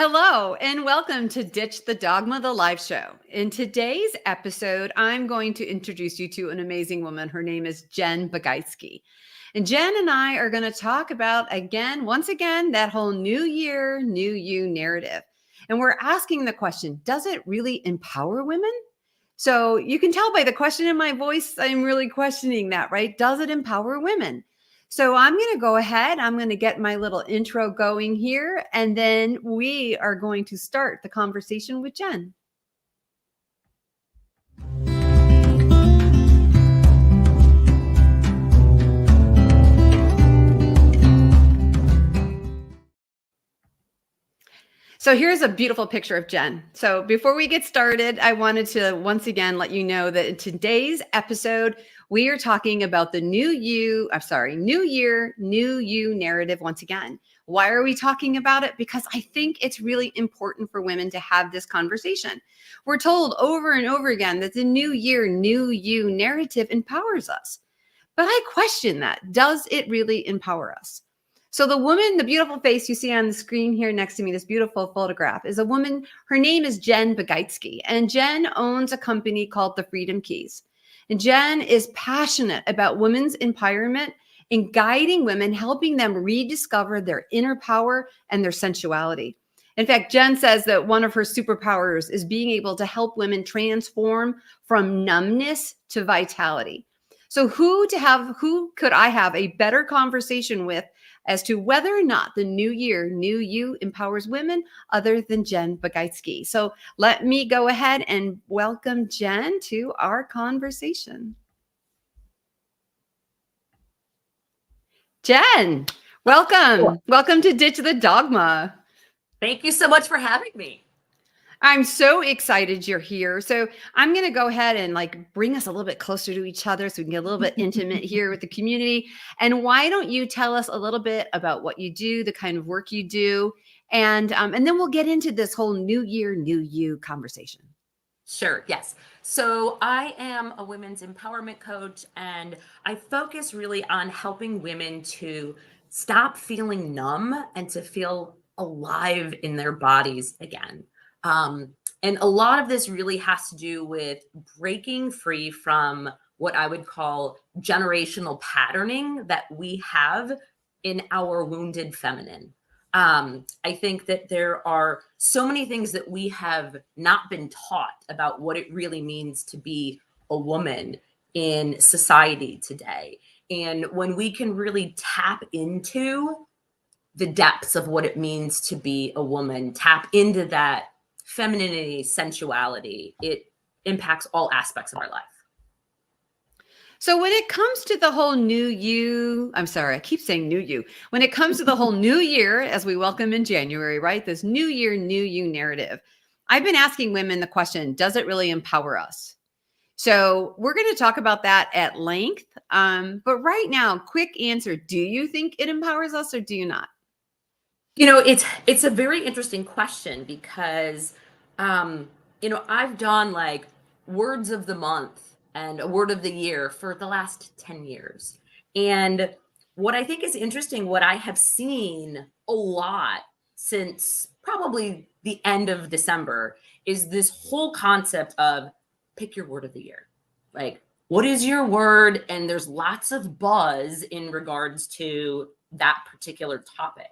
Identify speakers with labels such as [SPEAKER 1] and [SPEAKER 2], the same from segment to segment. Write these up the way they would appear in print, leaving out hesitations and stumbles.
[SPEAKER 1] Hello, and welcome to Ditch the Dogma, the live show. In today's episode, I'm going to introduce you to an amazing woman. Her name is Jen Bugajsky. And Jen and I are going to talk about, once again, that whole new year, new you narrative. And we're asking the question, does it really empower women? So you can tell by the question in my voice, I'm really questioning that, right? Does it empower women? So I'm going to go ahead. I'm going to get my little intro going here, and then we are going to start the conversation with Jen. So here's a beautiful picture of Jen. So before we get started, I wanted to once again let you know that in today's episode, we are talking about the new year, new you narrative once again. Why are we talking about it? Because I think it's really important for women to have this conversation. We're told over and over again that the new year, new you narrative empowers us. But I question that. Does it really empower us? So the woman, the beautiful face you see on the screen here next to me, this beautiful photograph, is a woman. Her name is Jen Bugajsky, and Jen owns a company called the Freedom Keys. And Jen is passionate about women's empowerment and guiding women, helping them rediscover their inner power and their sensuality. In fact, Jen says that one of her superpowers is being able to help women transform from numbness to vitality. So who could I have a better conversation with as to whether or not the new year, new you empowers women other than Jen Bugajsky? So let me go ahead and welcome Jen to our conversation. Jen, welcome.
[SPEAKER 2] Cool.
[SPEAKER 1] Welcome to Ditch the Dogma.
[SPEAKER 2] Thank you so much for having me.
[SPEAKER 1] I'm so excited you're here. So I'm going to go ahead and bring us a little bit closer to each other so we can get a little bit intimate here with the community. And why don't you tell us a little bit about what you do, the kind of work you do, and then we'll get into this whole new year, new you conversation.
[SPEAKER 2] Sure. Yes. So I am a women's empowerment coach, and I focus really on helping women to stop feeling numb and to feel alive in their bodies again. And a lot of this really has to do with breaking free from what I would call generational patterning that we have in our wounded feminine. I think that there are so many things that we have not been taught about what it really means to be a woman in society today. And when we can really tap into the depths of what it means to be a woman, tap into that femininity, sensuality, it impacts all aspects of our life.
[SPEAKER 1] So when it comes to the whole new you, I'm sorry, I keep saying new you. When it comes to the whole new year, as we welcome in January, right? This new year, new you narrative. I've been asking women the question, does it really empower us? So we're going to talk about that at length. But right now, quick answer. Do you think it empowers us or do you not?
[SPEAKER 2] It's a very interesting question because, I've done words of the month and a word of the year for the last 10 years. And what I think is interesting, what I have seen a lot since probably the end of December is this whole concept of pick your word of the year. Like, what is your word? And there's lots of buzz in regards to that particular topic.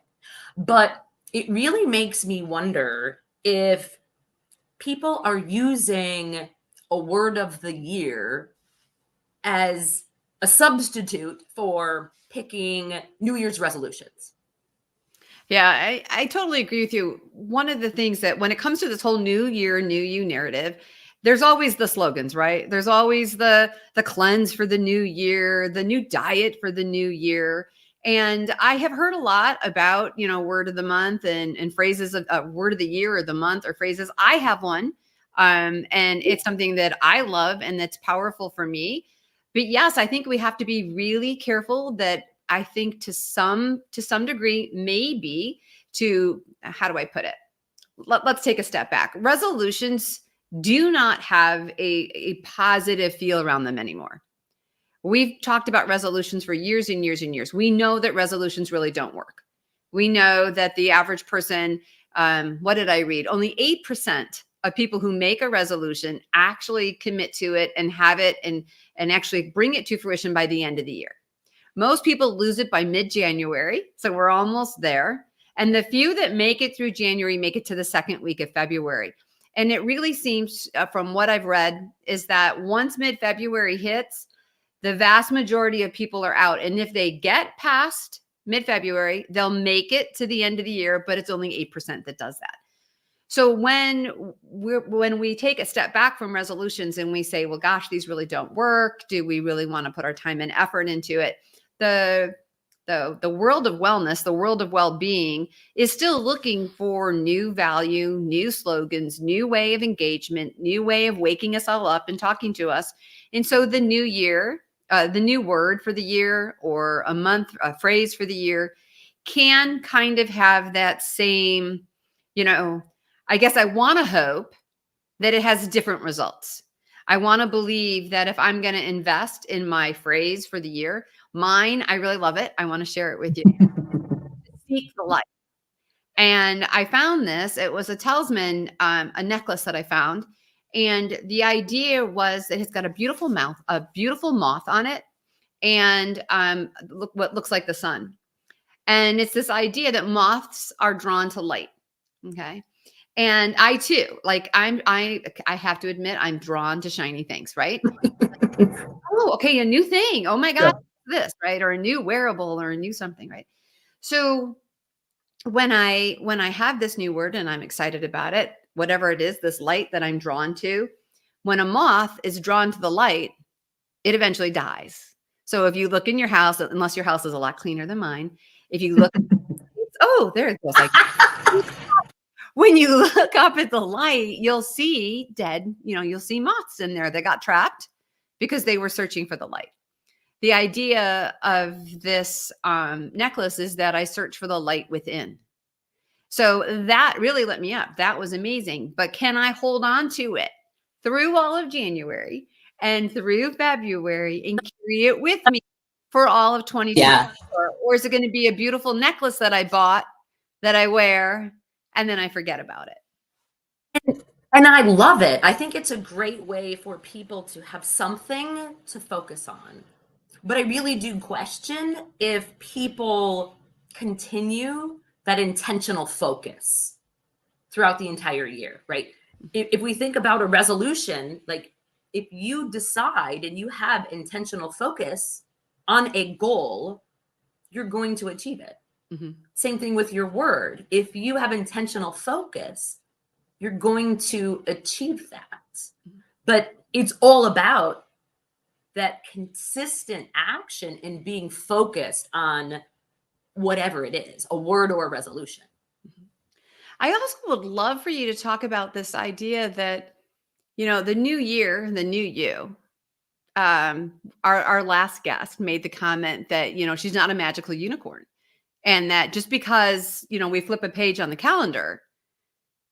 [SPEAKER 2] But it really makes me wonder if people are using a word of the year as a substitute for picking New Year's resolutions.
[SPEAKER 1] Yeah, I totally agree with you. One of the things that when it comes to this whole new year, new you narrative, there's always the slogans, right? There's always the cleanse for the new year, the new diet for the new year. And I have heard a lot about, word of the month and phrases of word of the year or the month or phrases. I have one. And it's something that I love and that's powerful for me. But yes, I think we have to be really careful that I think to some degree, maybe how do I put it? Let's take a step back. Resolutions do not have a positive feel around them anymore. We've talked about resolutions for years and years and years. We know that resolutions really don't work. We know that the average person what did I read? Only 8% of people who make a resolution actually commit to it and have it and actually bring it to fruition by the end of the year. Most people lose it by mid-January, so we're almost there. And the few that make it through January make it to the second week of February. And it really seems, from what I've read, is that once mid-February hits, the vast majority of people are out. And if they get past mid-February, they'll make it to the end of the year, but it's only 8% that does that. So when we take a step back from resolutions and we say, well, gosh, these really don't work. Do we really want to put our time and effort into it? The world of wellness, the world of well-being is still looking for new value, new slogans, new way of engagement, new way of waking us all up and talking to us. And so the new year, the new word for the year, or a month, a phrase for the year, can kind of have that same, I guess I want to hope that it has different results. I want to believe that if I'm going to invest in my phrase for the year, mine, I really love it. I want to share it with you. Seek the light. And I found this. It was a talisman, a necklace that I found. And the idea was that it's got a beautiful moth on it, and what looks like the sun. And it's this idea that moths are drawn to light. Okay. And I too, like I have to admit, I'm drawn to shiny things, right? Oh, okay, a new thing. Oh my God, this, right? Or a new wearable or a new something, right? So when I have this new word and I'm excited about it, whatever it is, this light that I'm drawn to, when a moth is drawn to the light, it eventually dies. So if you look in your house, unless your house is a lot cleaner than mine, if you look, oh, there it goes. Like, when you look up at the light, you'll see you'll see moths in there that got trapped because they were searching for the light. The idea of this necklace is that I search for the light within. So that really lit me up. That was amazing. But can I hold on to it through all of January and through February and carry it with me for all of 2024?
[SPEAKER 3] Yeah.
[SPEAKER 1] Or is it going to be a beautiful necklace that I bought that I wear and then I forget about it?
[SPEAKER 2] And I love it. I think it's a great way for people to have something to focus on. But I really do question if people continue that intentional focus throughout the entire year, right? If we think about a resolution, like if you decide and you have intentional focus on a goal, you're going to achieve it.
[SPEAKER 1] Mm-hmm.
[SPEAKER 2] Same thing with your word. If you have intentional focus, you're going to achieve that. But it's all about that consistent action and being focused on whatever it is, a word or a resolution.
[SPEAKER 1] I also would love for you to talk about this idea that, the new year, the new you. Our last guest made the comment that, she's not a magical unicorn. And that just because, we flip a page on the calendar,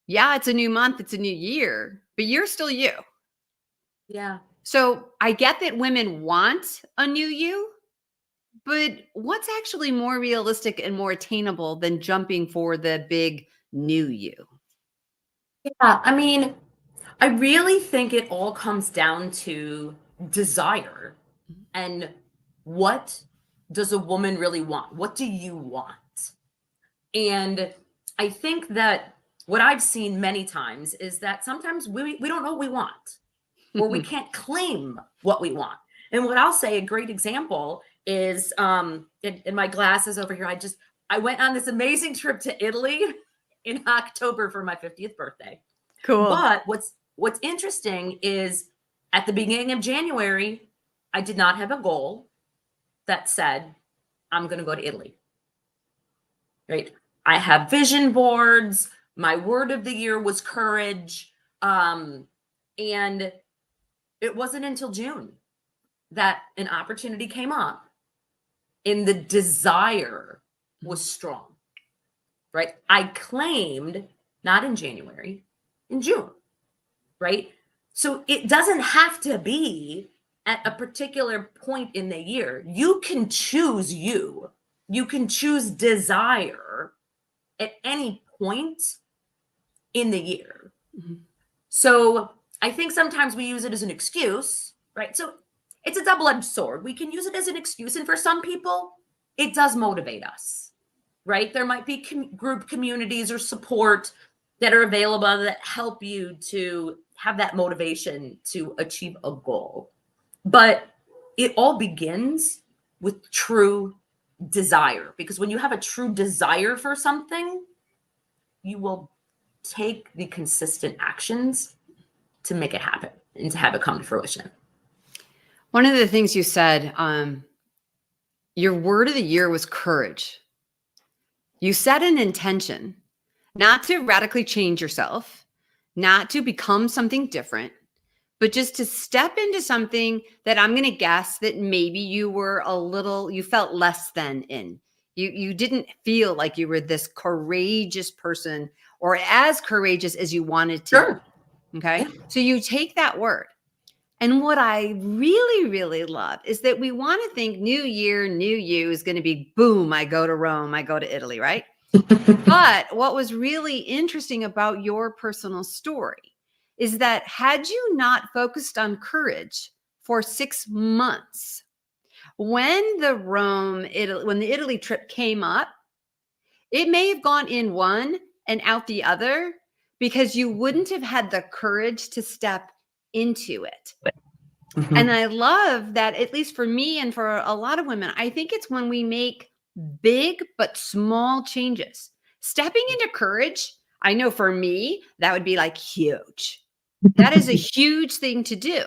[SPEAKER 1] yeah, it's a new month, it's a new year, but you're still you.
[SPEAKER 2] Yeah.
[SPEAKER 1] So I get that women want a new you, but what's actually more realistic and more attainable than jumping for the big new you?
[SPEAKER 2] Yeah. I mean, I really think it all comes down to desire and what does a woman really want? What do you want? And I think that what I've seen many times is that sometimes we don't know what we want, or we can't claim what we want. And what I'll say, a great example is in my glasses over here, I went on this amazing trip to Italy in October for my 50th birthday.
[SPEAKER 1] Cool.
[SPEAKER 2] But what's interesting is at the beginning of January, I did not have a goal that said, I'm going to go to Italy. Right? I have vision boards. My word of the year was courage. And it wasn't until June that an opportunity came up and the desire was strong, right? I claimed, not in January, in June, right? So it doesn't have to be at a particular point in the year. You can choose you. You can choose desire at any point in the year.
[SPEAKER 1] Mhm.
[SPEAKER 2] So I think sometimes we use it as an excuse, right? So it's a double-edged sword. We can use it as an excuse, and for some people, it does motivate us, right? There might be group communities or support that are available that help you to have that motivation to achieve a goal. But it all begins with true desire, because when you have a true desire for something, you will take the consistent actions to make it happen and to have it come to fruition.
[SPEAKER 1] One of the things you said, your word of the year was courage. You set an intention not to radically change yourself, not to become something different, but just to step into something that I'm going to guess that maybe you felt less than in. You didn't feel like you were this courageous person or as courageous as you wanted to
[SPEAKER 2] Sure.
[SPEAKER 1] be. Okay.
[SPEAKER 2] Yeah.
[SPEAKER 1] So you take that word. And what I really, really love is that we want to think new year, new you is going to be boom, I go to Rome, I go to Italy, right? But what was really interesting about your personal story is that had you not focused on courage for 6 months, when when the Italy trip came up, it may have gone in one and out the other because you wouldn't have had the courage to step into it.
[SPEAKER 2] Mhm.
[SPEAKER 1] And I love that, at least for me and for a lot of women, I think it's when we make big but small changes. Stepping into courage, I know for me, that would be like huge. That is a huge thing to do.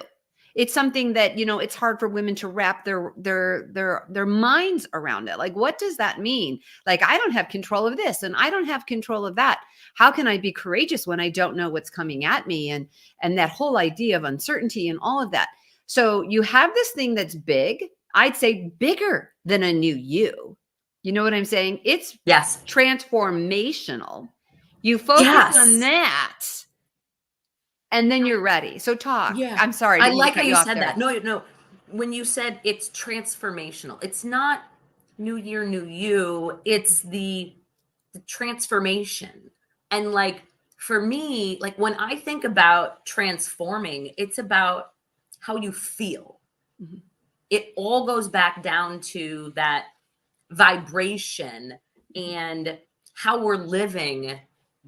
[SPEAKER 1] It's something that, it's hard for women to wrap their minds around it. Like, what does that mean? Like, I don't have control of this and I don't have control of that. How can I be courageous when I don't know what's coming at me? And that whole idea of uncertainty and all of that. So you have this thing that's big, I'd say bigger than a new you. You know what I'm saying? It's
[SPEAKER 2] Yes.
[SPEAKER 1] transformational. You focus on
[SPEAKER 2] Yes.
[SPEAKER 1] that and then you're ready. So talk.
[SPEAKER 2] Yeah.
[SPEAKER 1] I'm sorry.
[SPEAKER 2] I
[SPEAKER 1] Didn't mean to
[SPEAKER 2] like how
[SPEAKER 1] cut
[SPEAKER 2] you
[SPEAKER 1] off
[SPEAKER 2] said
[SPEAKER 1] there.
[SPEAKER 2] that. No, no. When you said it's transformational, it's not new year, new you. It's the transformation. And like for me, like when I think about transforming, it's about how you feel.
[SPEAKER 1] Mhm.
[SPEAKER 2] It all goes back down to that vibration and how we're living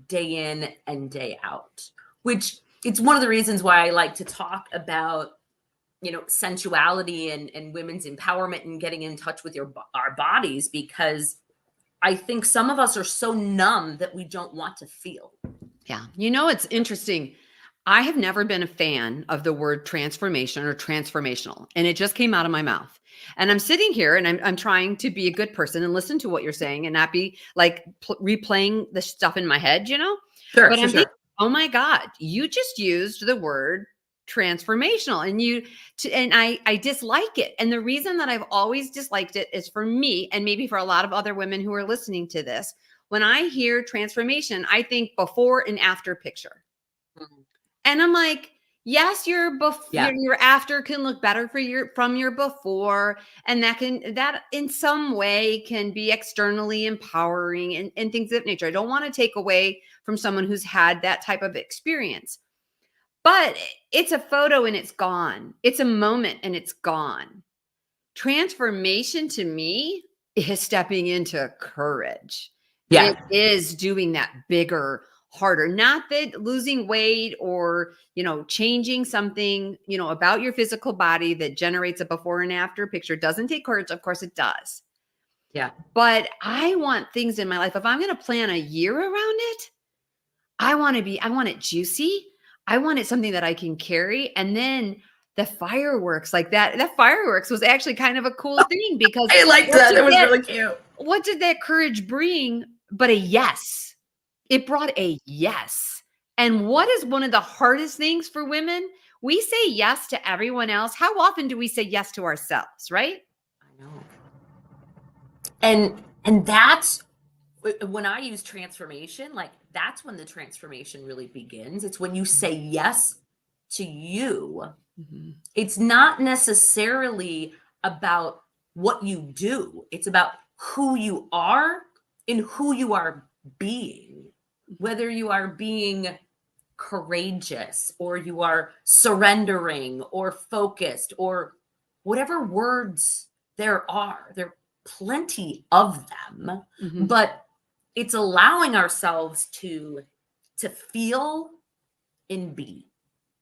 [SPEAKER 2] day in and day out, which it's one of the reasons why I like to talk about sensuality and women's empowerment and getting in touch with our bodies, because I think some of us are so numb that we don't want to feel.
[SPEAKER 1] Yeah. It's interesting. I have never been a fan of the word transformation or transformational, and it just came out of my mouth. And I'm sitting here and I'm trying to be a good person and listen to what you're saying and not be like replaying the stuff in my head,
[SPEAKER 2] Sure,
[SPEAKER 1] But
[SPEAKER 2] sure,
[SPEAKER 1] I'm thinking,
[SPEAKER 2] sure.
[SPEAKER 1] oh my God, you just used the word transformational and I dislike it. And the reason that I've always disliked it is for me and maybe for a lot of other women who are listening to this. When I hear transformation, I think before and after picture.
[SPEAKER 2] Mhm.
[SPEAKER 1] And I'm like, yes,
[SPEAKER 2] Yeah.
[SPEAKER 1] your after can look better from your before. And that in some way can be externally empowering and things of that nature. I don't want to take away from someone who's had that type of experience. But it's a photo and it's gone. It's a moment and it's gone. Transformation to me is stepping into courage. It
[SPEAKER 2] Yeah.
[SPEAKER 1] is doing that bigger, harder. Not that losing weight or, changing something, about your physical body that generates a before and after picture doesn't take courage. Of course it does.
[SPEAKER 2] Yeah.
[SPEAKER 1] But I want things in my life. If I'm going to plan a year around it, I want it juicy. I want it something that I can carry. And then the fireworks like that fireworks was actually kind of a cool thing because
[SPEAKER 2] I liked that. It was really cute.
[SPEAKER 1] what did that courage bring but a yes? It brought a yes. And what is one of the hardest things for women? We say yes to everyone else. How often do we say yes to ourselves, right?
[SPEAKER 2] I know. And that's when I use transformation, like that's when the transformation really begins. It's when you say yes to you.
[SPEAKER 1] Mhm.
[SPEAKER 2] It's not necessarily about what you do. It's about who you are and who you are being. whether you are being courageous or you are surrendering or focused or whatever words there are plenty of them,
[SPEAKER 1] Mhm.
[SPEAKER 2] but it's allowing ourselves to feel and be.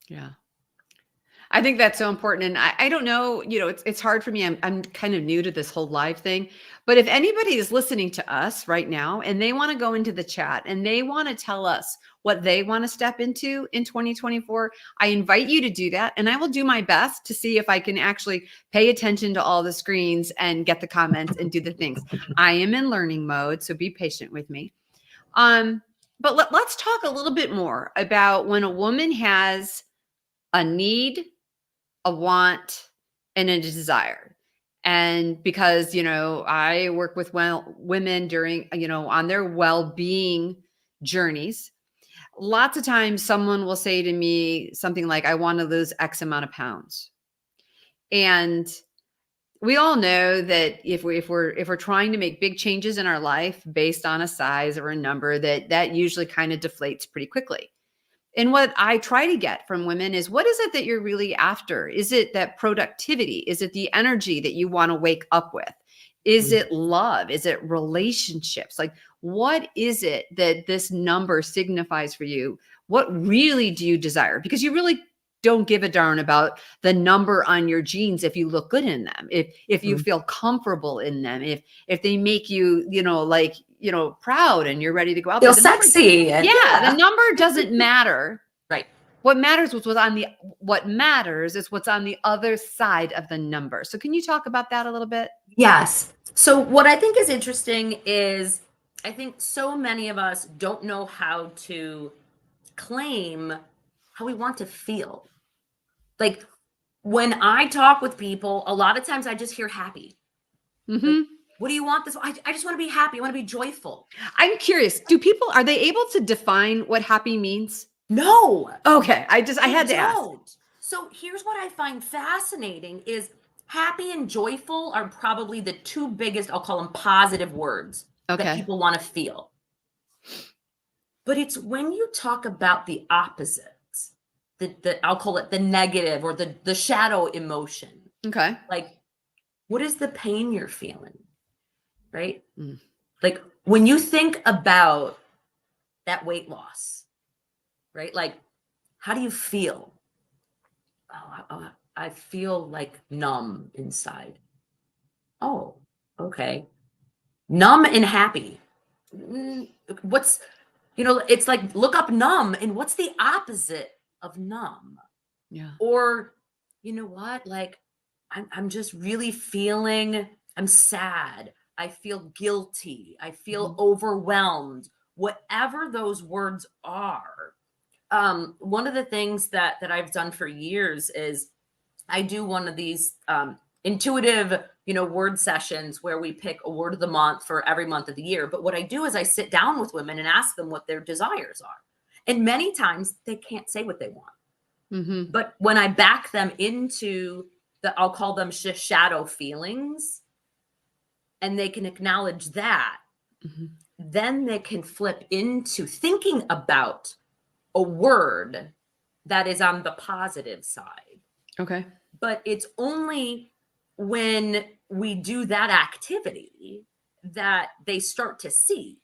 [SPEAKER 1] Yeah. I think that's so important. And I don't know, it's hard for me. I'm kind of new to this whole live thing. But if anybody is listening to us right now and they want to go into the chat and they want to tell us what they want to step into in 2024, I invite you to do that. And I will do my best to see if I can actually pay attention to all the screens and get the comments and do the things. I am in learning mode, so be patient with me. But let's talk a little bit more about when a woman has a need, a want, and a desire. And because, I work with women during, on their well-being journeys, lots of times someone will say to me something like, I want to lose X amount of pounds. And we all know that if we're trying to make big changes in our life based on a size or a number, that usually kind of deflates pretty quickly. And what I try to get from women is, what is it that you're really after? Is it that productivity? Is it the energy that you want to wake up with? Is it love? Is it relationships? Like, what is it that this number signifies for you? What really do you desire? Because you really don't give a darn about the number on your jeans if you look good in them, if you feel comfortable in them, if they make you, proud and you're ready to go out
[SPEAKER 2] Feel
[SPEAKER 1] there. The number,
[SPEAKER 2] sexy. And
[SPEAKER 1] the number doesn't matter.
[SPEAKER 2] Right.
[SPEAKER 1] What matters is what's on the other side of the number. So can you talk about that a little bit?
[SPEAKER 2] Yes. So what I think is interesting is I think so many of us don't know how to claim how we want to feel. Like when I talk with people, a lot of times I just hear happy.
[SPEAKER 1] Mm-hmm.
[SPEAKER 2] Like, what do you want this? I just want to be happy. I want to be joyful.
[SPEAKER 1] I'm curious. Are they able to define what happy means?
[SPEAKER 2] No.
[SPEAKER 1] Okay. I had to ask.
[SPEAKER 2] So here's what I find fascinating is happy and joyful are probably the two biggest, I'll call them positive words that people want to feel. But it's when you talk about the opposites, I'll call it the negative or the shadow emotion.
[SPEAKER 1] Okay.
[SPEAKER 2] Like, what is the pain you're feeling? Right? Like when you think about that weight loss, right? Like, how do you feel? Oh, I feel like numb inside. Oh, okay. Numb and happy. What's, it's like look up numb and what's the opposite of numb?
[SPEAKER 1] Yeah.
[SPEAKER 2] Or, you know what? Like, I'm just really feeling, I'm sad. I feel guilty. I feel overwhelmed. Whatever those words are. One of the things that I've done for years is I do one of these intuitive, word sessions where we pick a word of the month for every month of the year. But what I do is I sit down with women and ask them what their desires are. And many times they can't say what they want. But when I back them into I'll call them shadow feelings, and they can acknowledge that, then they can flip into thinking about a word that is on the positive side. Okay. But it's only when we do that activity that they start to see.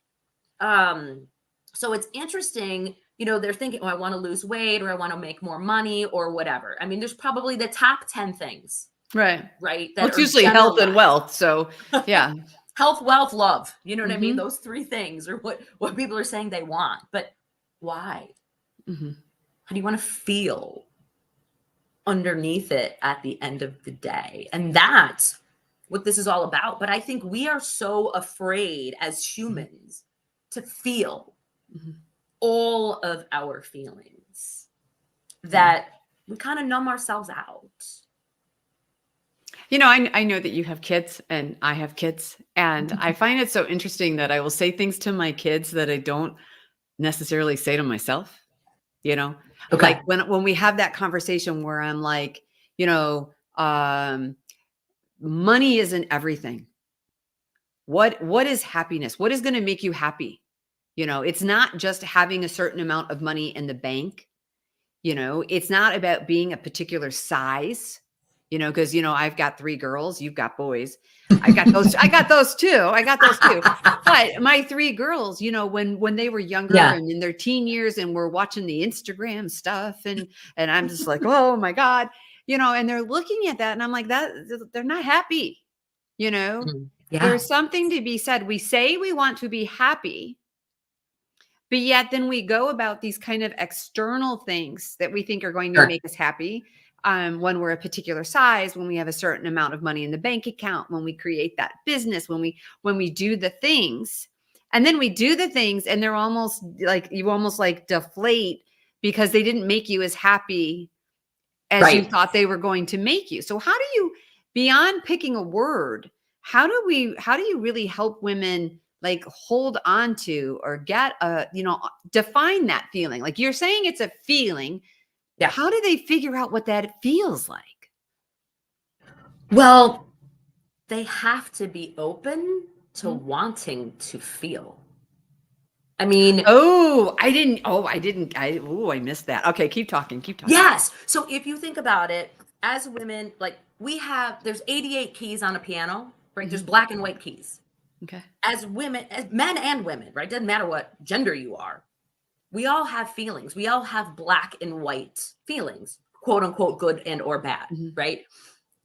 [SPEAKER 2] So it's interesting, they're thinking, oh, I want to lose weight or I want to make more money or whatever. I mean, there's probably the top 10 things. Right. Right.
[SPEAKER 1] Well, it's usually health and wealth. So yeah.
[SPEAKER 2] Health, wealth, love. You know what I mean? Those three things are what people are saying they want. But why? How do you want to feel underneath it at the end of the day? And that's what this is all about. But I think we are so afraid as humans to feel all of our feelings that we kind of numb ourselves out.
[SPEAKER 1] I know that you have kids and I have kids, and I find it so interesting that I will say things to my kids that I don't necessarily say to myself. Okay. Like when we have that conversation where I'm like, money isn't everything. What is happiness? What is going to make you happy? It's not just having a certain amount of money in the bank. It's not about being a particular size, because, I've got 3 girls, you've got boys. I got those. I got those too. I got those too. But my 3 girls, when they were younger
[SPEAKER 2] Yeah.
[SPEAKER 1] and in their teen years and we're watching the Instagram stuff and I'm just like, oh my God, and they're looking at that and I'm like, that they're not happy.
[SPEAKER 2] Yeah.
[SPEAKER 1] There's something to be said. We say we want to be happy, but yet then we go about these kind of external things that we think are going to
[SPEAKER 2] Sure.
[SPEAKER 1] make us happy. When we're a particular size, when we have a certain amount of money in the bank account, when we create that business, when we do the things, and then we do the things and they're almost like, you almost like deflate because they didn't make you as happy as you
[SPEAKER 2] Right.
[SPEAKER 1] thought they were going to make you. So how do you, beyond picking a word, how do you really help women like hold on to or get define that feeling? Like you're saying it's a feeling.
[SPEAKER 2] Yeah.
[SPEAKER 1] How do they figure out what that feels like?
[SPEAKER 2] Well, they have to be open to wanting to feel. I mean,
[SPEAKER 1] I missed that. Okay, keep talking.
[SPEAKER 2] yes. So if you think about it, as women, like there's 88 keys on a piano, right? There's black and white keys.
[SPEAKER 1] Okay.
[SPEAKER 2] As women, as men and women, right? Doesn't matter what gender you are. We all have feelings. We all have black and white feelings, quote unquote, good and or bad, right?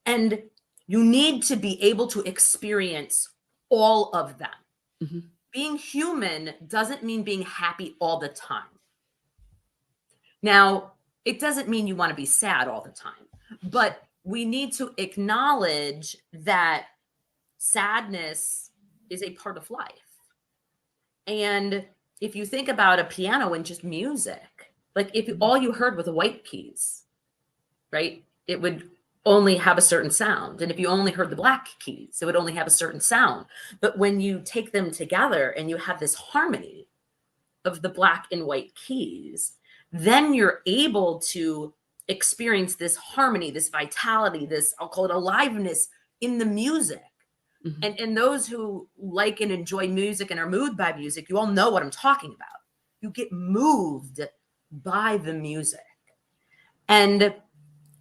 [SPEAKER 2] And you need to be able to experience all of them. Being human doesn't mean being happy all the time. Now, it doesn't mean you want to be sad all the time, but we need to acknowledge that sadness is a part of life. And if you think about a piano and just music, like if all you heard were the white keys, right, it would only have a certain sound. And if you only heard the black keys, it would only have a certain sound. But when you take them together and you have this harmony of the black and white keys, then you're able to experience this harmony, this vitality, this, I'll call it aliveness in the music. And those who like and enjoy music and are moved by music, you all know what I'm talking about. You get moved by the music. And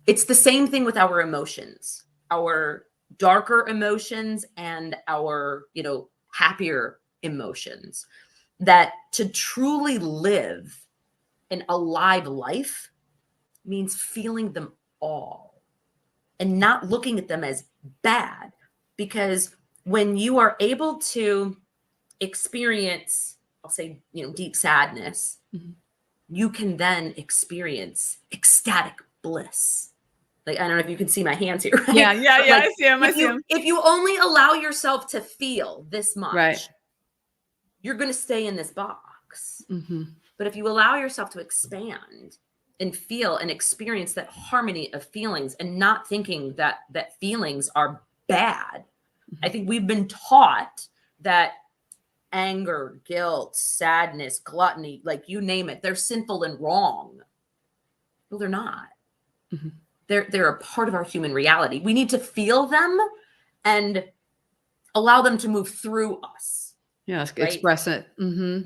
[SPEAKER 2] it's the same thing with our emotions, our darker emotions and our, happier emotions. That to truly live an alive life means feeling them all and not looking at them as bad. Because when you are able to experience, I'll say, deep sadness, you can then experience ecstatic bliss. Like, I don't know if you can see my hands here. Right?
[SPEAKER 1] Yeah.
[SPEAKER 2] Like,
[SPEAKER 1] I see him.
[SPEAKER 2] If you only allow yourself to feel this much,
[SPEAKER 1] right,
[SPEAKER 2] you're going to stay in this box. But if you allow yourself to expand and feel and experience that harmony of feelings and not thinking that feelings are bad. I think we've been taught that anger, guilt, sadness, gluttony, like you name it, they're sinful and wrong. No, they're not. They're a part of our human reality. We need to feel them and allow them to move through us.
[SPEAKER 1] Yes,
[SPEAKER 2] right?
[SPEAKER 1] Express it.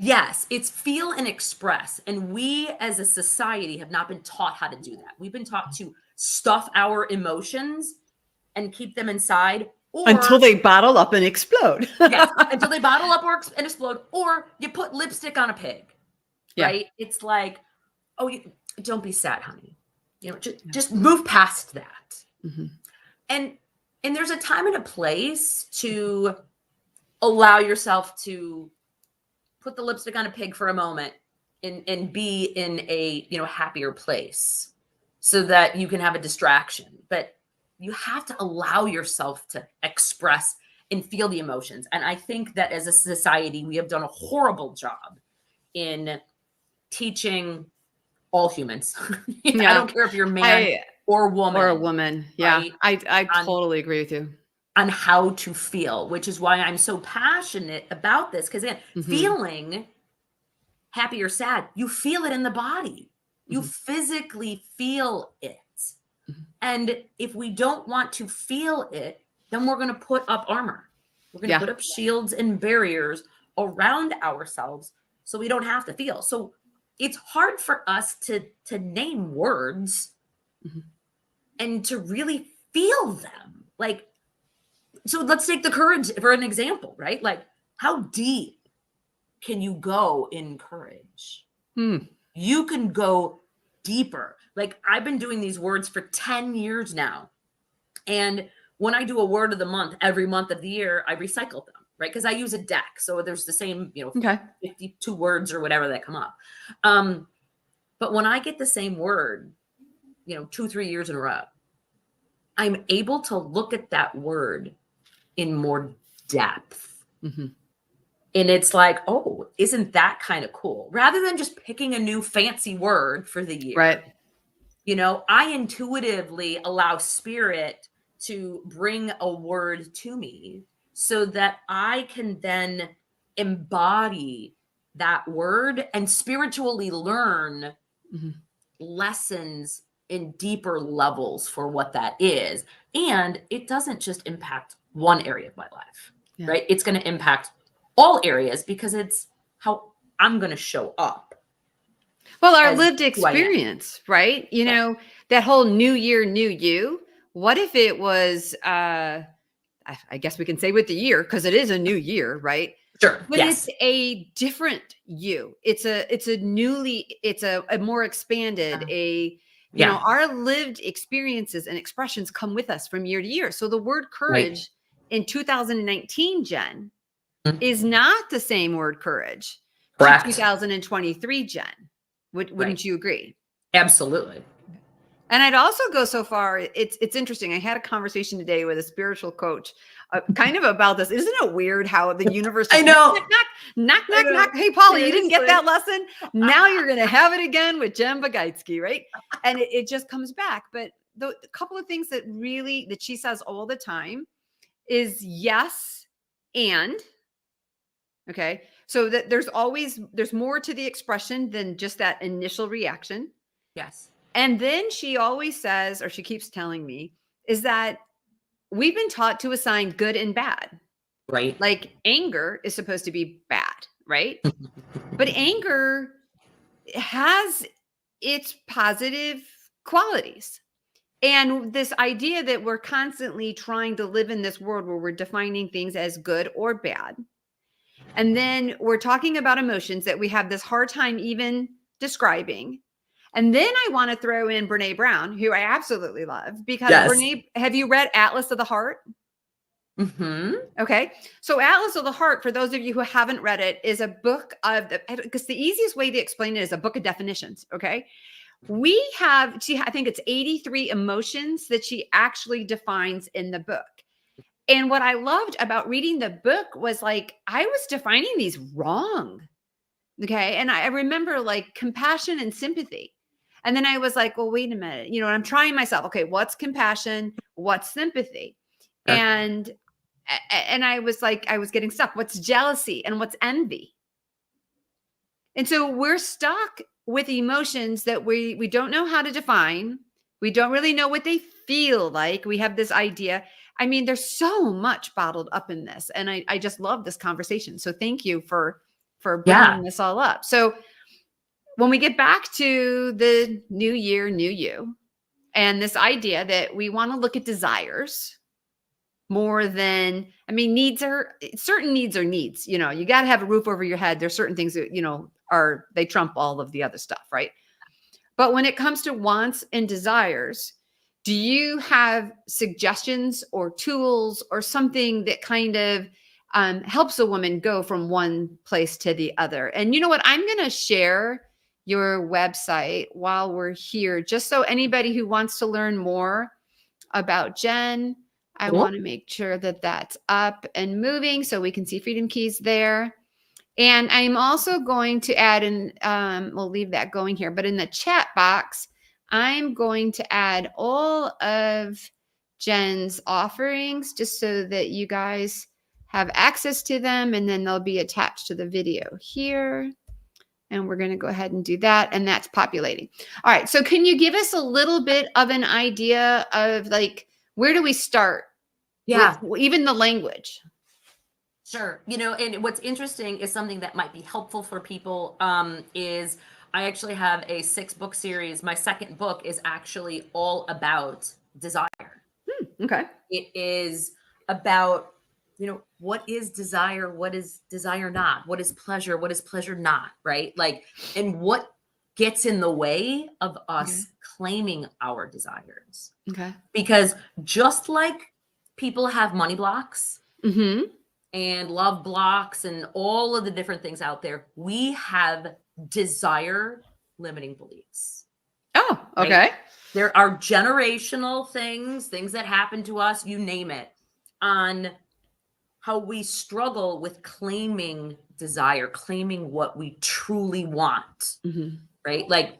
[SPEAKER 2] Yes, it's feel and express. And we as a society have not been taught how to do that. We've been taught to stuff our emotions and keep them inside.
[SPEAKER 1] Until they bottle up and explode.
[SPEAKER 2] Yes, until they bottle up and explode. Or you put lipstick on a pig, right? It's like, oh, don't be sad, honey. Just move past that. And there's a time and a place to allow yourself to put the lipstick on a pig for a moment and be in a happier place so that you can have a distraction. But you have to allow yourself to express and feel the emotions. And I think that as a society, we have done a horrible job in teaching all humans. I don't care if you're man or woman.
[SPEAKER 1] Or a woman. Yeah, right? I totally agree with you.
[SPEAKER 2] On how to feel, which is why I'm so passionate about this. Because feeling happy or sad, you feel it in the body. You physically feel it. And if we don't want to feel it, then we're going to put up armor. We're going to put up shields and barriers around ourselves so we don't have to feel. So it's hard for us to name words
[SPEAKER 1] Mhm.
[SPEAKER 2] and to really feel them. Like, so let's take the courage for an example, right? Like, how deep can you go in courage?
[SPEAKER 1] Hmm.
[SPEAKER 2] You can go deeper. Like, I've been doing these words for 10 years now. And when I do a word of the month, every month of the year, I recycle them, right? Because I use a deck. So there's the same,
[SPEAKER 1] Okay.
[SPEAKER 2] 52 words or whatever that come up. But when I get the same word, 2, 3 years in a row, I'm able to look at that word in more depth.
[SPEAKER 1] Mhm.
[SPEAKER 2] And it's like, oh, isn't that kind of cool? Rather than just picking a new fancy word for the year.
[SPEAKER 1] Right.
[SPEAKER 2] I intuitively allow spirit to bring a word to me so that I can then embody that word and spiritually learn
[SPEAKER 1] Mhm.
[SPEAKER 2] lessons in deeper levels for what that is. And it doesn't just impact one area of my life,
[SPEAKER 1] Yeah.
[SPEAKER 2] right? It's going to impact all areas because it's how I'm going to show up
[SPEAKER 1] Well, our
[SPEAKER 2] as
[SPEAKER 1] lived
[SPEAKER 2] who I am.
[SPEAKER 1] experience, right?
[SPEAKER 2] Yeah.
[SPEAKER 1] That whole new year, new you. What if it was, I guess we can say with the year, because it is a new year, right?
[SPEAKER 2] Sure.
[SPEAKER 1] But it's
[SPEAKER 2] Yes.
[SPEAKER 1] a different you. It's a more expanded,
[SPEAKER 2] Yeah.
[SPEAKER 1] our lived experiences and expressions come with us from year to year. So the word
[SPEAKER 2] Right.
[SPEAKER 1] courage in 2019, Jen,
[SPEAKER 2] Mhm.
[SPEAKER 1] is not the same word courage to
[SPEAKER 2] Correct.
[SPEAKER 1] 2023, Jen.
[SPEAKER 2] Right.
[SPEAKER 1] Wouldn't you agree?
[SPEAKER 2] Absolutely.
[SPEAKER 1] And I'd also go so far. It's interesting. I had a conversation today with a spiritual coach, kind of about this. Isn't it weird how the universe
[SPEAKER 2] I
[SPEAKER 1] just knock,
[SPEAKER 2] know.
[SPEAKER 1] knock, knock, knock,
[SPEAKER 2] I
[SPEAKER 1] knock, knock.
[SPEAKER 2] know.
[SPEAKER 1] Hey, Polly, you didn't get
[SPEAKER 2] Seriously.
[SPEAKER 1] that lesson. Now you're going to have it again with Jen Bugajsky, right? And it just comes back. But the couple of things that she says all the time is yes and. Okay. So that there's more to the expression than just that initial reaction.
[SPEAKER 2] Yes.
[SPEAKER 1] And then she always says, or she keeps telling me, is that we've been taught to assign good and bad.
[SPEAKER 2] Right.
[SPEAKER 1] Like anger is supposed to be bad, right? But anger has its positive qualities. And this idea that we're constantly trying to live in this world where we're defining things as good or bad. And then we're talking about emotions that we have this hard time even describing. And then I want to throw in Brene Brown, who I absolutely love, because
[SPEAKER 2] Yes.
[SPEAKER 1] Brene, have you read Atlas of the Heart?
[SPEAKER 2] Mm-hmm.
[SPEAKER 1] Okay. So Atlas of the Heart, for those of you who haven't read it, is a book of because the easiest way to explain it is a book of definitions. Okay. I think it's 83 emotions that she actually defines in the book. And what I loved about reading the book was like, I was defining these wrong. Okay. And I remember like compassion and sympathy. And then I was like, well, wait a minute. I'm trying myself. Okay. What's compassion? What's sympathy?
[SPEAKER 2] Sure.
[SPEAKER 1] And I was like, I was getting stuck. What's jealousy and what's envy? And so we're stuck with emotions that we don't know how to define. We don't really know what they feel like. We have this idea. I mean, there's so much bottled up in this. And I just love this conversation. So thank you for
[SPEAKER 2] Yeah.
[SPEAKER 1] bringing this all up. So when we get back to the new year, new you, and this idea that we want to look at desires more than, certain needs are needs. You got to have a roof over your head. There's certain things that, they trump all of the other stuff, right? But when it comes to wants and desires, do you have suggestions or tools or something that kind of helps a woman go from one place to the other? And you know what? I'm going to share your website while we're here, just so anybody who wants to learn more about Jen, I
[SPEAKER 2] Cool.
[SPEAKER 1] want to make sure that that's up and moving so we can see Freedom Keys there. And I'm also going to add in, we'll leave that going here, but in the chat box, I'm going to add all of Jen's offerings just so that you guys have access to them, and then they'll be attached to the video here. And we're going to go ahead and do that. And that's populating. All right. So can you give us a little bit of an idea of like, where do we start?
[SPEAKER 2] Yeah.
[SPEAKER 1] With even the language?
[SPEAKER 2] Sure. And what's interesting is something that might be helpful for people, is I actually have a 6-book series. My second book is actually all about desire.
[SPEAKER 1] Okay.
[SPEAKER 2] It is about, what is desire? What is desire not? What is pleasure? What is pleasure not? Right? Like, and what gets in the way of
[SPEAKER 1] Okay.
[SPEAKER 2] us claiming our desires.
[SPEAKER 1] Okay.
[SPEAKER 2] Because just like people have money blocks
[SPEAKER 1] Mm-hmm.
[SPEAKER 2] and love blocks and all of the different things out there, we have desire limiting beliefs,
[SPEAKER 1] Oh,
[SPEAKER 2] right?
[SPEAKER 1] okay.
[SPEAKER 2] There are generational things that happen to us, you name it, on how we struggle with claiming desire, claiming what we truly want,
[SPEAKER 1] Mm-hmm.
[SPEAKER 2] right? Like,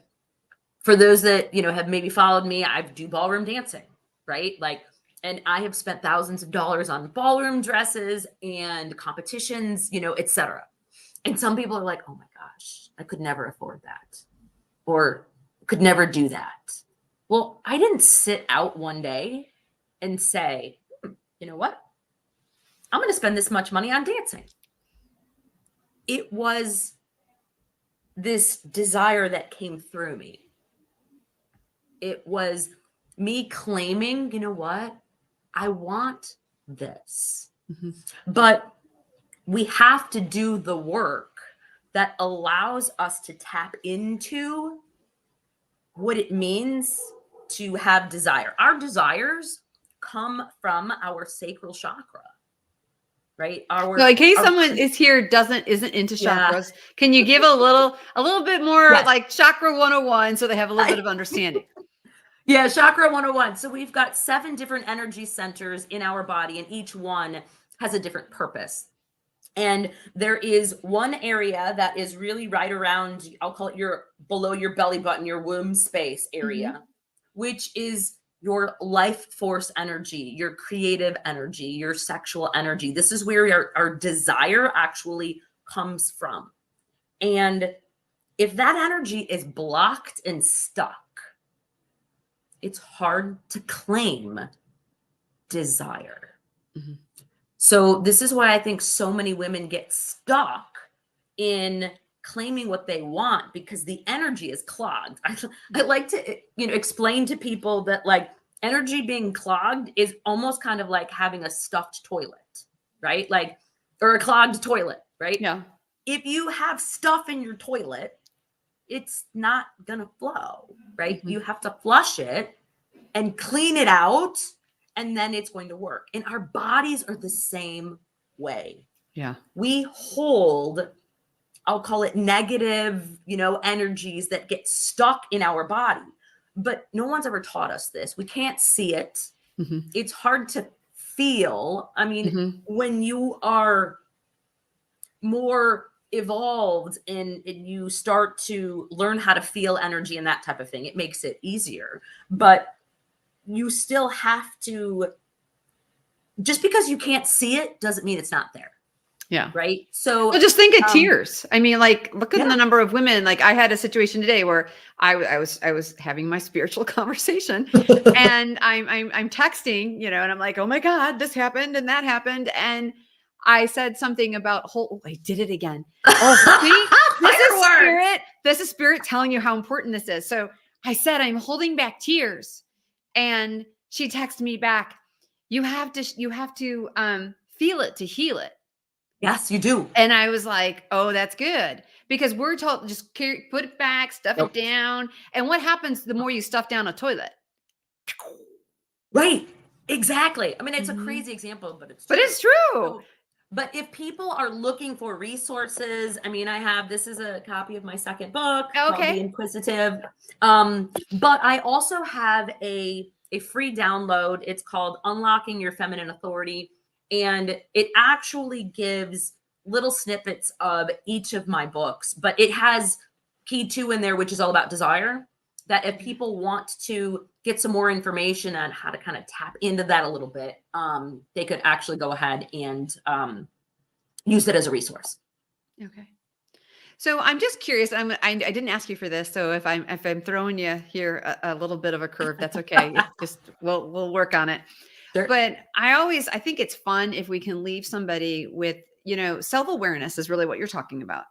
[SPEAKER 2] for those that, have maybe followed me, I do ballroom dancing, right? Like, and I have spent thousands of dollars on ballroom dresses and competitions, etc. And some people are like, oh my gosh, I could never afford that, or could never do that. Well, I didn't sit out one day and say, you know what? I'm going to spend this much money on dancing. It was this desire that came through me. It was me claiming, you know what? I want this.
[SPEAKER 1] Mm-hmm.
[SPEAKER 2] But we have to do the work that allows us to tap into what it means to have desire. Our desires come from our sacral chakra, right?
[SPEAKER 1] So in case
[SPEAKER 2] Our
[SPEAKER 1] someone is here isn't into
[SPEAKER 2] yeah.
[SPEAKER 1] chakras, can you give a little bit more
[SPEAKER 2] Yes.
[SPEAKER 1] like chakra 101 so they have a little bit of understanding?
[SPEAKER 2] Yeah, chakra 101. So we've got 7 different energy centers in our body, and each one has a different purpose. And there is one area that is really right around, I'll call it your below your belly button, your womb space area,
[SPEAKER 1] Mm-hmm.
[SPEAKER 2] which is your life force energy, your creative energy, your sexual energy. This is where our desire actually comes from. And if that energy is blocked and stuck, it's hard to claim desire.
[SPEAKER 1] Mm-hmm.
[SPEAKER 2] So this is why I think so many women get stuck in claiming what they want, because the energy is clogged. I like to explain to people that, like, energy being clogged is almost kind of like having a stuffed toilet, right? Like, or a clogged toilet, right?
[SPEAKER 1] Yeah.
[SPEAKER 2] If you have stuff in your toilet, it's not gonna flow, right?
[SPEAKER 1] Mm-hmm.
[SPEAKER 2] You have to flush it and clean it out, and then it's going to work. And our bodies are the same way.
[SPEAKER 1] Yeah.
[SPEAKER 2] We hold, I'll call it negative, energies that get stuck in our body. But no one's ever taught us this. We can't see it.
[SPEAKER 1] Mm-hmm.
[SPEAKER 2] It's hard to feel. I mean,
[SPEAKER 1] Mm-hmm.
[SPEAKER 2] when you are more evolved and you start to learn how to feel energy and that type of thing, it makes it easier. But you still have to, just because you can't see it doesn't mean it's not there.
[SPEAKER 1] Yeah.
[SPEAKER 2] Right. So
[SPEAKER 1] Well, just think of tears. I mean, like, look at
[SPEAKER 2] yeah.
[SPEAKER 1] the number of women. Like, I had a situation today where I was having my spiritual conversation, and I'm texting, and I'm like, oh my God, this happened and that happened, and I said something about I did it again. Oh, see, this is
[SPEAKER 2] Fireworks.
[SPEAKER 1] spirit. This is spirit telling you how important this is. So I said, I'm holding back tears, and she texted me back, you have to feel it to heal it.
[SPEAKER 2] Yes, you do.
[SPEAKER 1] And I was like, oh, that's good. Because we're told just put it back, stuff
[SPEAKER 2] Nope.
[SPEAKER 1] it down. And what happens the more you stuff down a toilet?
[SPEAKER 2] Right. Exactly. I mean, it's a
[SPEAKER 1] Mhm.
[SPEAKER 2] crazy example, but it's
[SPEAKER 1] But
[SPEAKER 2] true.
[SPEAKER 1] it's true.
[SPEAKER 2] But if people are looking for resources, I mean, this is a copy of my second book called
[SPEAKER 1] Okay.
[SPEAKER 2] The Inquisitive. But I also have a free download. It's called Unlocking Your Feminine Authority. And it actually gives little snippets of each of my books, but it has key 2 in there, which is all about desire. That if people want to get some more information on how to kind of tap into that a little bit, they could actually go ahead and use it as a resource.
[SPEAKER 1] Okay. So I'm just curious. I didn't ask you for this, so if I'm throwing you here a little bit of a curve, that's okay. It's just we'll work on it.
[SPEAKER 2] Sure.
[SPEAKER 1] But I think it's fun if we can leave somebody with self-awareness is really what you're talking about.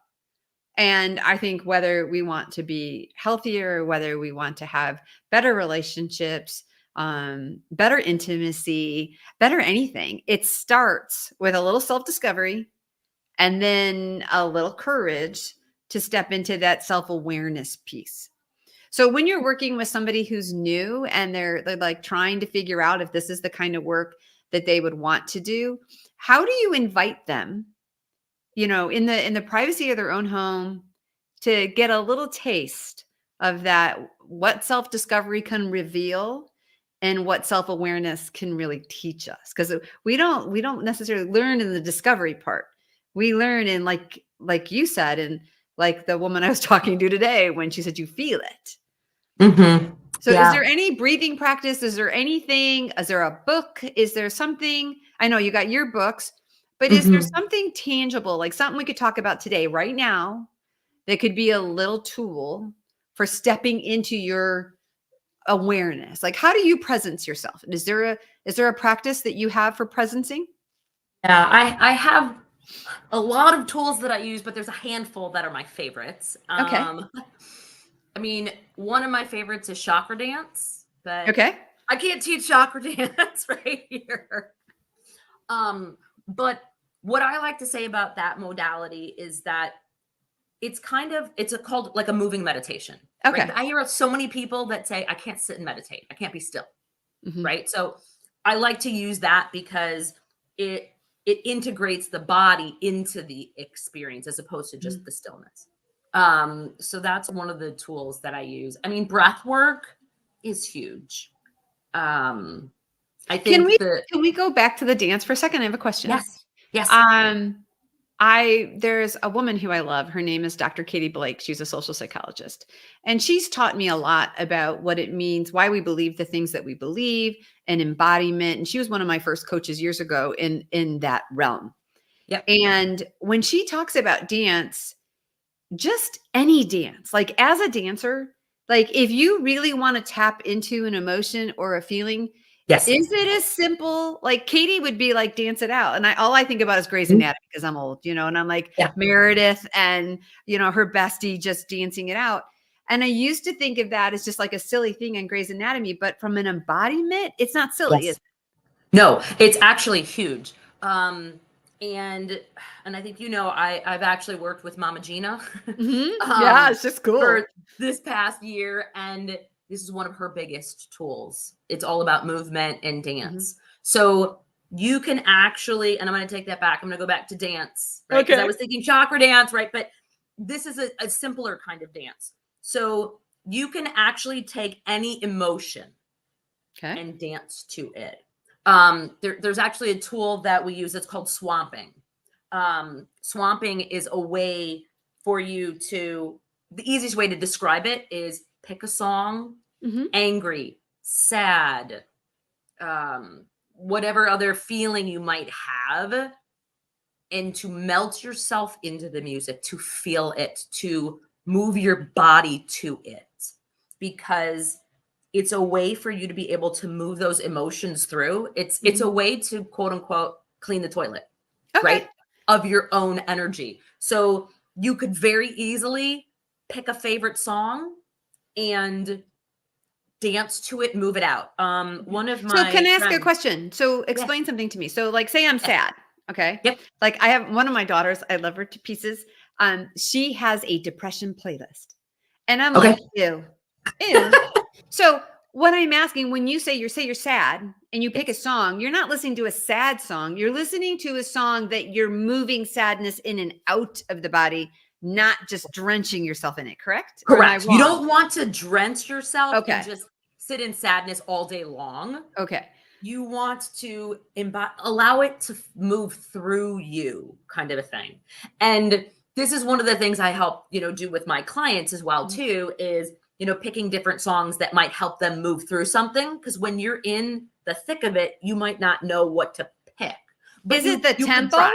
[SPEAKER 1] And I think whether we want to be healthier, whether we want to have better relationships, better intimacy, better anything, it starts with a little self-discovery and then a little courage to step into that self-awareness piece. So when you're working with somebody who's new and they're like trying to figure out if this is the kind of work that they would want to do, how do you invite them, in the privacy of their own home, to get a little taste of that, what self-discovery can reveal and what self-awareness can really teach us? Because we don't necessarily learn in the discovery part. We learn in, like you said, and like the woman I was talking to today when she said you feel it. So is there any breathing practice? Is there anything? Is there a book? Is there something? I know you got your books, but is there something tangible, like something we could talk about today, right now, that could be a little tool for stepping into your awareness? Like, how do you presence yourself? And is there a practice that you have for presencing?
[SPEAKER 2] Yeah, I have a lot of tools that I use, but there's a handful that are my favorites.
[SPEAKER 1] Okay.
[SPEAKER 2] I mean, one of my favorites is chakra dance, but
[SPEAKER 1] Okay.
[SPEAKER 2] I can't teach chakra dance right here. But what I like to say about that modality is that it's called like a moving meditation.
[SPEAKER 1] Okay.
[SPEAKER 2] Right? I hear so many people that say, I can't sit and meditate. I can't be still.
[SPEAKER 1] Mhm.
[SPEAKER 2] Right. So I like to use that because it integrates the body into the experience as opposed to just the stillness. So that's one of the tools that I use. I mean, breath work is huge. I
[SPEAKER 1] Can
[SPEAKER 2] think
[SPEAKER 1] we go back to the dance for a second? I have a question.
[SPEAKER 2] yes.
[SPEAKER 1] There's a woman who I love. Her name is Dr. Katie Blake. She's a social psychologist. And she's taught me a lot about what it means, why we believe the things that we believe, and embodiment. And she was one of my first coaches years ago in that realm.
[SPEAKER 2] Yep.
[SPEAKER 1] And when she talks about dance, just any dance, like as a dancer, like if you really want to tap into an emotion or a feeling,
[SPEAKER 2] Yes.
[SPEAKER 1] is it as simple? Like Katie would be like, dance it out. And all I think about is Grey's Anatomy because I'm old, and I'm like Meredith and, her bestie just dancing it out. And I used to think of that as just like a silly thing in Grey's Anatomy, but from an embodiment, it's not silly.
[SPEAKER 2] Yes. No, it's actually huge. And I think, I've actually worked with Mama Gina.
[SPEAKER 1] Yeah, it's just cool.
[SPEAKER 2] For this past year. And this is one of her biggest tools. It's all about movement and dance. So you can actually, and I'm going to take that back. I'm going to go back to dance, right? Because I was thinking chakra dance, right? But this is a simpler kind of dance. So you can actually take any emotion and dance to it. There's actually a tool that we use that's called swamping. Swamping is a way for you to, the easiest way to describe it is pick a song, angry, sad, whatever other feeling you might have, and to melt yourself into the music, to feel it, to move your body to it, because it's a way for you to be able to move those emotions through. It's a way to, quote unquote, clean the toilet, right? Of your own energy. So you could very easily pick a favorite song and dance to it, move it out. One of my
[SPEAKER 1] So can I ask
[SPEAKER 2] friends,
[SPEAKER 1] a question? So explain something to me. So like, say I'm sad. Okay.
[SPEAKER 2] Yep.
[SPEAKER 1] Like I have one of my daughters, I love her to pieces. She has a depression playlist and I'm like, ew. So what I'm asking, when you say you're sad and you pick a song, you're not listening to a sad song. You're listening to a song that you're moving sadness in and out of the body, not just drenching yourself in it. Correct?
[SPEAKER 2] Correct. You don't want to drench yourself and just sit in sadness all day long.
[SPEAKER 1] Okay.
[SPEAKER 2] You want to allow it to move through you, kind of a thing. And this is one of the things I help, do with my clients as well too, is, picking different songs that might help them move through something. Because when you're in the thick of it, you might not know what to pick. But
[SPEAKER 1] is it the tempo?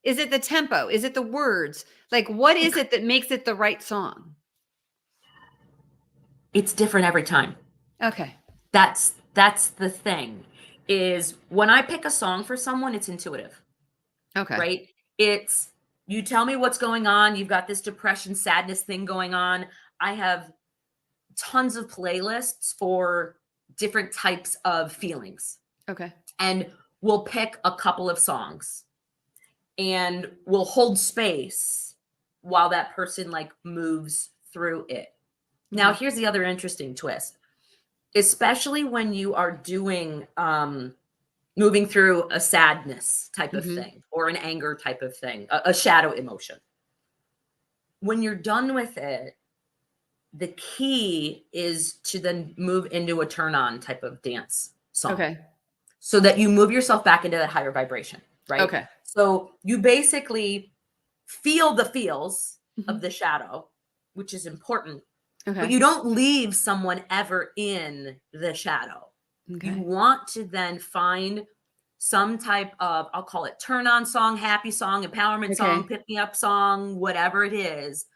[SPEAKER 1] Is it the tempo? Is it the words? Like, what is it that makes it the right song?
[SPEAKER 2] It's different every time.
[SPEAKER 1] Okay.
[SPEAKER 2] That's the thing, is when I pick a song for someone, it's intuitive.
[SPEAKER 1] Okay.
[SPEAKER 2] Right? It's, you tell me what's going on. You've got this depression, sadness thing going on. I have tons of playlists for different types of feelings.
[SPEAKER 1] Okay.
[SPEAKER 2] And we'll pick a couple of songs and we'll hold space while that person like moves through it. Now, here's the other interesting twist, especially when you are doing moving through a sadness type of thing or an anger type of thing, a shadow emotion. When you're done with it, the key is to then move into a turn on type of dance song.
[SPEAKER 1] Okay.
[SPEAKER 2] So that you move yourself back into that higher vibration, right?
[SPEAKER 1] Okay.
[SPEAKER 2] So you basically feel the feels of the shadow, which is important, but you don't leave someone ever in the shadow.
[SPEAKER 1] Okay.
[SPEAKER 2] You want to then find some type of, I'll call it turn on song, happy song, empowerment song, pick me up song, whatever it is,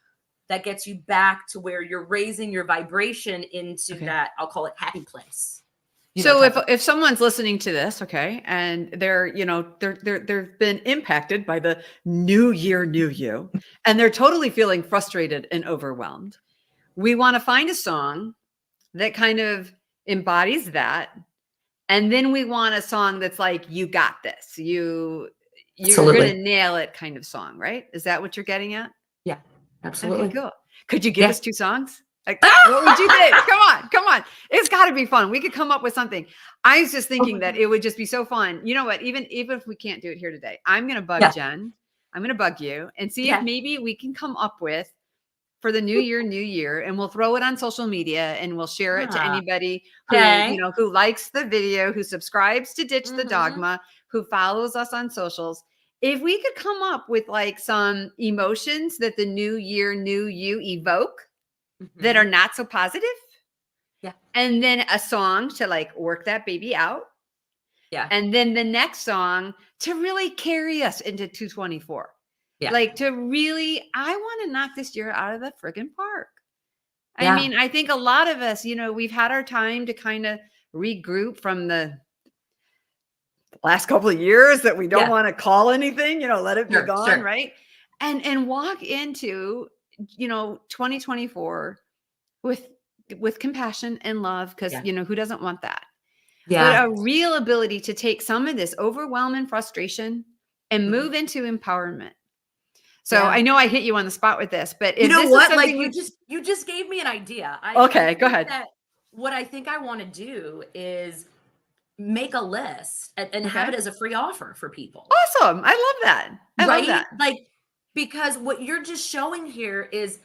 [SPEAKER 2] that gets you back to where you're raising your vibration into that, I'll call it happy place.
[SPEAKER 1] So if someone's listening to this, okay, and they're, they've been impacted by the new year, new you, and they're totally feeling frustrated and overwhelmed, we want to find a song that kind of embodies that. And then we want a song that's like, you got this, you're going to nail it kind of song, right? Is that what you're getting at?
[SPEAKER 2] Yeah, absolutely.
[SPEAKER 1] Okay, cool. Could you give us 2 songs? Like, what would you think? Come on. It's got to be fun. We could come up with something. I was just thinking that it would just be so fun. You know what? Even if we can't do it here today, I'm going to bug Jen. I'm going to bug you and see if maybe we can come up with for the new year, and we'll throw it on social media and we'll share it to anybody who, who likes the video, who subscribes to Ditch the Dogma, who follows us on socials. If we could come up with like some emotions that the new year, new you evoke that are not so positive.
[SPEAKER 2] Yeah.
[SPEAKER 1] And then a song to like work that baby out.
[SPEAKER 2] Yeah.
[SPEAKER 1] And then the next song to really carry us into 224.
[SPEAKER 2] Yeah.
[SPEAKER 1] Like to really, I want to knock this year out of the friggin' park.
[SPEAKER 2] Yeah.
[SPEAKER 1] I mean, I think a lot of us, we've had our time to kind of regroup from the last couple of years that we don't want to call anything, let it be gone. Right. And walk into 2024 with compassion and love, because who doesn't want that? But a real ability to take some of this overwhelm and frustration and move into empowerment. So I know I hit you on the spot with this, but
[SPEAKER 2] you know what? Like you just gave me an idea.
[SPEAKER 1] Go ahead.
[SPEAKER 2] What I think I want to do is make a list and have it as a free offer for people.
[SPEAKER 1] Awesome. I love that. I love that.
[SPEAKER 2] Like, because what you're just showing here is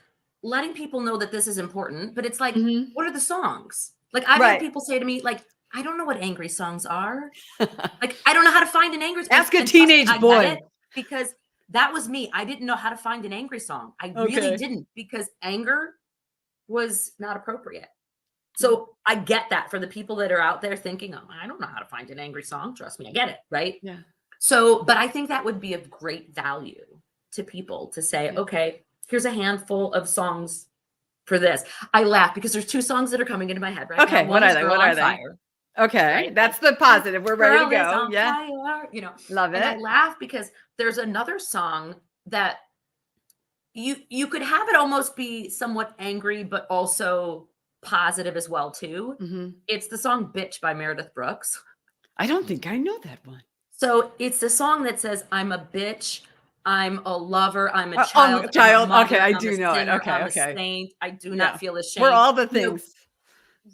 [SPEAKER 2] letting people know that this is important, but it's like, what are the songs? Like I've had people say to me, like, I don't know what angry songs are. Like, I don't know how to find an angry song.
[SPEAKER 1] Ask a teenage boy.
[SPEAKER 2] Because that was me. I didn't know how to find an angry song. I really didn't, because anger was not appropriate. So I get that for the people that are out there thinking, oh, I don't know how to find an angry song. Trust me, I get it. Right.
[SPEAKER 1] Yeah.
[SPEAKER 2] So, but I think that would be of great value to people to say, okay, here's a handful of songs for this. I laugh because there's 2 songs that are coming into my head right now.
[SPEAKER 1] Okay. What are they? What are they? Okay. Right? That's the positive. We're ready to go. Yeah.
[SPEAKER 2] Fire,
[SPEAKER 1] love it.
[SPEAKER 2] And I laugh because there's another song that you could have it almost be somewhat angry, but also positive as well too. It's the song Bitch by Meredith Brooks.
[SPEAKER 1] I don't think I know that one.
[SPEAKER 2] So it's the song that says, I'm a bitch, I'm a lover, I'm a child. I'm a mother,
[SPEAKER 1] okay, I
[SPEAKER 2] I'm
[SPEAKER 1] do
[SPEAKER 2] a
[SPEAKER 1] know
[SPEAKER 2] singer,
[SPEAKER 1] it. Okay,
[SPEAKER 2] I'm
[SPEAKER 1] okay.
[SPEAKER 2] a saint. I do not feel ashamed.
[SPEAKER 1] We're all the things.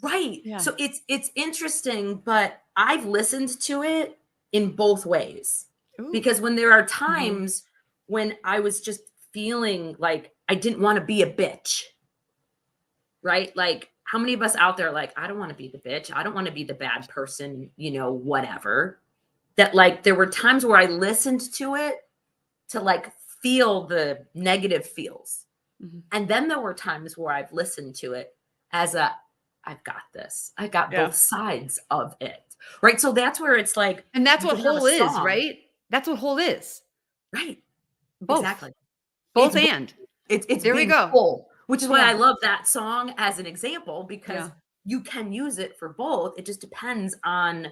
[SPEAKER 2] Right. Yeah. So it's interesting, but I've listened to it in both ways. Ooh. Because when there are times when I was just feeling like I didn't want to be a bitch, right? Like, how many of us out there like, I don't want to be the bitch. I don't want to be the bad person, whatever. That like, there were times where I listened to it to like feel the negative feels. And then there were times where I've listened to it as I've got this. I got both sides of it. Right. So that's where it's like,
[SPEAKER 1] and that's what whole is, right? That's what whole is.
[SPEAKER 2] Right.
[SPEAKER 1] Both.
[SPEAKER 2] Exactly.
[SPEAKER 1] Both
[SPEAKER 2] it's
[SPEAKER 1] there we go.
[SPEAKER 2] Full, which is why I love that song as an example, because you can use it for both. It just depends on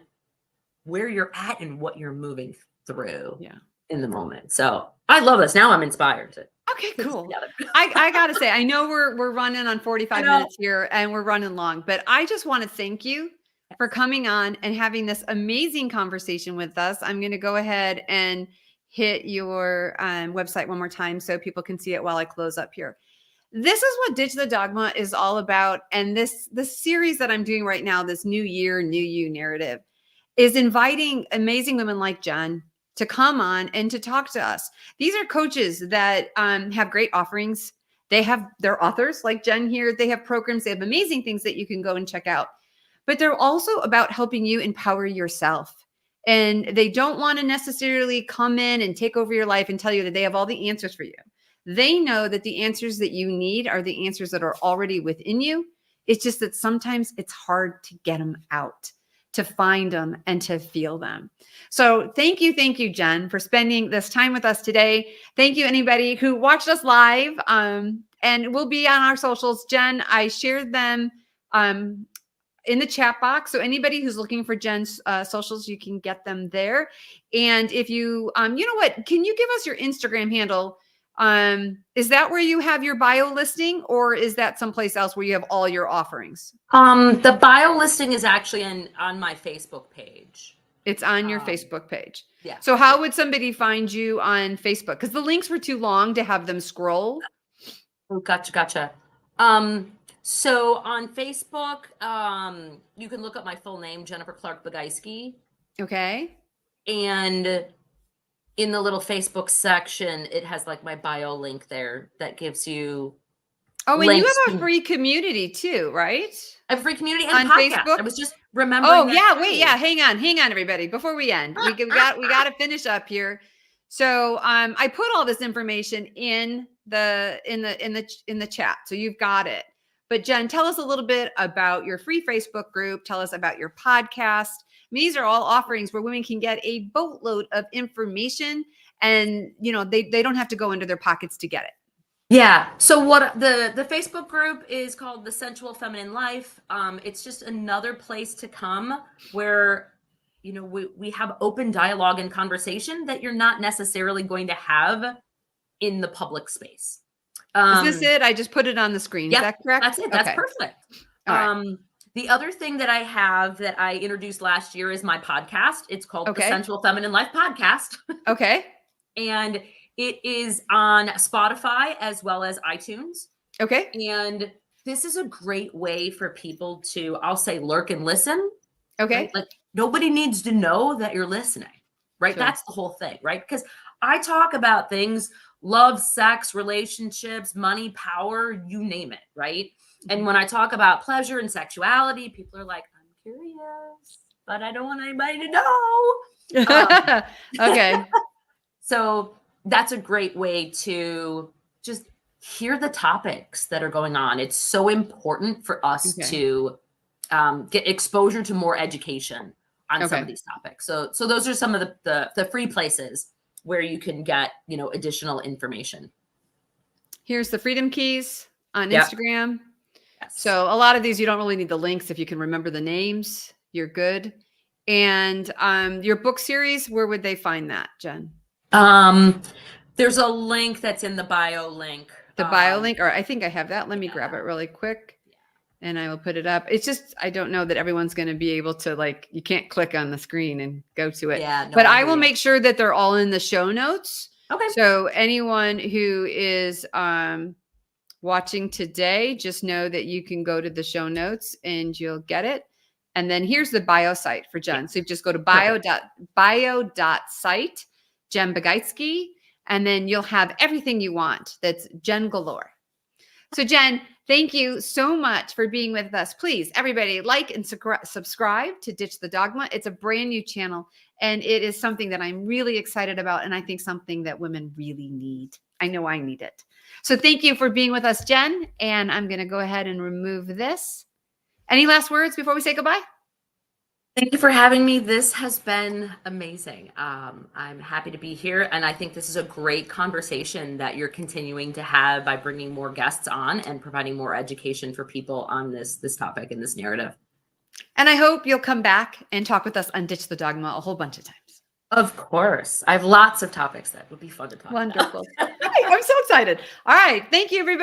[SPEAKER 2] where you're at and what you're moving through.
[SPEAKER 1] Yeah.
[SPEAKER 2] in the moment. So I love this. Now I'm inspired to
[SPEAKER 1] Okay,
[SPEAKER 2] put this
[SPEAKER 1] cool.
[SPEAKER 2] together.
[SPEAKER 1] I gotta say, I know we're running on
[SPEAKER 2] I
[SPEAKER 1] 45
[SPEAKER 2] know.
[SPEAKER 1] minutes here and we're running long, but I just want to thank you for coming on and having this amazing conversation with us. I'm going to go ahead and hit your website one more time so people can see it while I close up here. This is what Ditch the Dogma is all about. And this series that I'm doing right now, this new year, new you narrative, is inviting amazing women like Jen to come on and to talk to us. These are coaches that have great offerings. They're authors like Jen here. They have programs. They have amazing things that you can go and check out. But they're also about helping you empower yourself. And they don't want to necessarily come in and take over your life and tell you that they have all the answers for you. They know that the answers that you need are the answers that are already within you. It's just that sometimes it's hard to get them out, to find them and to feel them. So thank you, Jen, for spending this time with us today. Thank you, anybody who watched us live. And we'll be on our socials. Jen, I shared them in the chat box. So anybody who's looking for Jen's socials, you can get them there. And if you, you know what, can you give us your Instagram handle? Is that where you have your bio listing, or is that someplace else where you have all your offerings?
[SPEAKER 2] The bio listing is actually on my Facebook page.
[SPEAKER 1] It's on your Facebook page.
[SPEAKER 2] Yeah.
[SPEAKER 1] So how would somebody find you on Facebook? Because the links were too long to have them scroll.
[SPEAKER 2] Oh, gotcha. So on Facebook, you can look up my full name, Jennifer Clark Bugajsky.
[SPEAKER 1] Okay.
[SPEAKER 2] And in the little Facebook section, it has like my bio link there that gives you.
[SPEAKER 1] Oh, and you
[SPEAKER 2] links
[SPEAKER 1] have a
[SPEAKER 2] to-
[SPEAKER 1] free community too, right?
[SPEAKER 2] a free community and
[SPEAKER 1] On
[SPEAKER 2] podcast.
[SPEAKER 1] Facebook?
[SPEAKER 2] I was just remembering.
[SPEAKER 1] Oh
[SPEAKER 2] that
[SPEAKER 1] yeah,
[SPEAKER 2] too.
[SPEAKER 1] wait, yeah, hang on, everybody. Before we end, we got to finish up here. So I put all this information in the chat, so you've got it. But Jen, tell us a little bit about your free Facebook group. Tell us about your podcast. These are all offerings where women can get a boatload of information, and they don't have to go into their pockets to get it.
[SPEAKER 2] Yeah. So what the Facebook group is called The Sensual Feminine Life. It's just another place to come where, we have open dialogue and conversation that you're not necessarily going to have in the public space.
[SPEAKER 1] Is this it? I just put it on the screen. Is that correct?
[SPEAKER 2] That's it. That's
[SPEAKER 1] okay.
[SPEAKER 2] perfect.
[SPEAKER 1] All right.
[SPEAKER 2] The other thing that I have that I introduced last year is my podcast. It's called The Sensual Feminine Life Podcast.
[SPEAKER 1] Okay.
[SPEAKER 2] And it is on Spotify as well as iTunes.
[SPEAKER 1] Okay.
[SPEAKER 2] And this is a great way for people to, I'll say, lurk and listen.
[SPEAKER 1] Okay.
[SPEAKER 2] Right? Like nobody needs to know that you're listening, right?
[SPEAKER 1] Sure.
[SPEAKER 2] That's the whole thing, right? Because I talk about things, love, sex, relationships, money, power, you name it, right? And when I talk about pleasure and sexuality, people are like, I'm curious, but I don't want anybody to know.
[SPEAKER 1] Okay.
[SPEAKER 2] So that's a great way to just hear the topics that are going on. It's so important for us to get exposure to more education on some of these topics. So those are some of the free places where you can get, additional information.
[SPEAKER 1] Here's the Freedom Keys on Instagram.
[SPEAKER 2] Yes.
[SPEAKER 1] So a lot of these, you don't really need the links. If you can remember the names, you're good. And your book series, where would they find that, Jen?
[SPEAKER 2] There's a link that's in the bio link.
[SPEAKER 1] The bio link, or I think I have that. Let me grab it really quick and I will put it up. It's just, I don't know that everyone's going to be able to you can't click on the screen and go to it.
[SPEAKER 2] Yeah, no,
[SPEAKER 1] but I will make sure that they're all in the show notes.
[SPEAKER 2] Okay.
[SPEAKER 1] So anyone who is watching today, just know that you can go to the show notes and you'll get it. And then here's the bio site for Jen. So you just go to bio.site, Jen Bugajsky, and then you'll have everything you want. That's Jen galore. So Jen, thank you so much for being with us. Please, everybody, like and subscribe to Ditch the Dogma. It's a brand new channel, and it is something that I'm really excited about, and I think something that women really need. I know I need it. So thank you for being with us, Jen, and I'm going to go ahead and remove this. Any last words before we say goodbye?
[SPEAKER 2] Thank you for having me. This has been amazing. I'm happy to be here. And I think this is a great conversation that you're continuing to have by bringing more guests on and providing more education for people on this topic and this narrative.
[SPEAKER 1] And I hope you'll come back and talk with us on Ditch the Dogma a whole bunch of times.
[SPEAKER 2] Of course. I have lots of topics that would be fun to talk about.
[SPEAKER 1] Wonderful. Right, I'm so excited. All right. Thank you, everybody.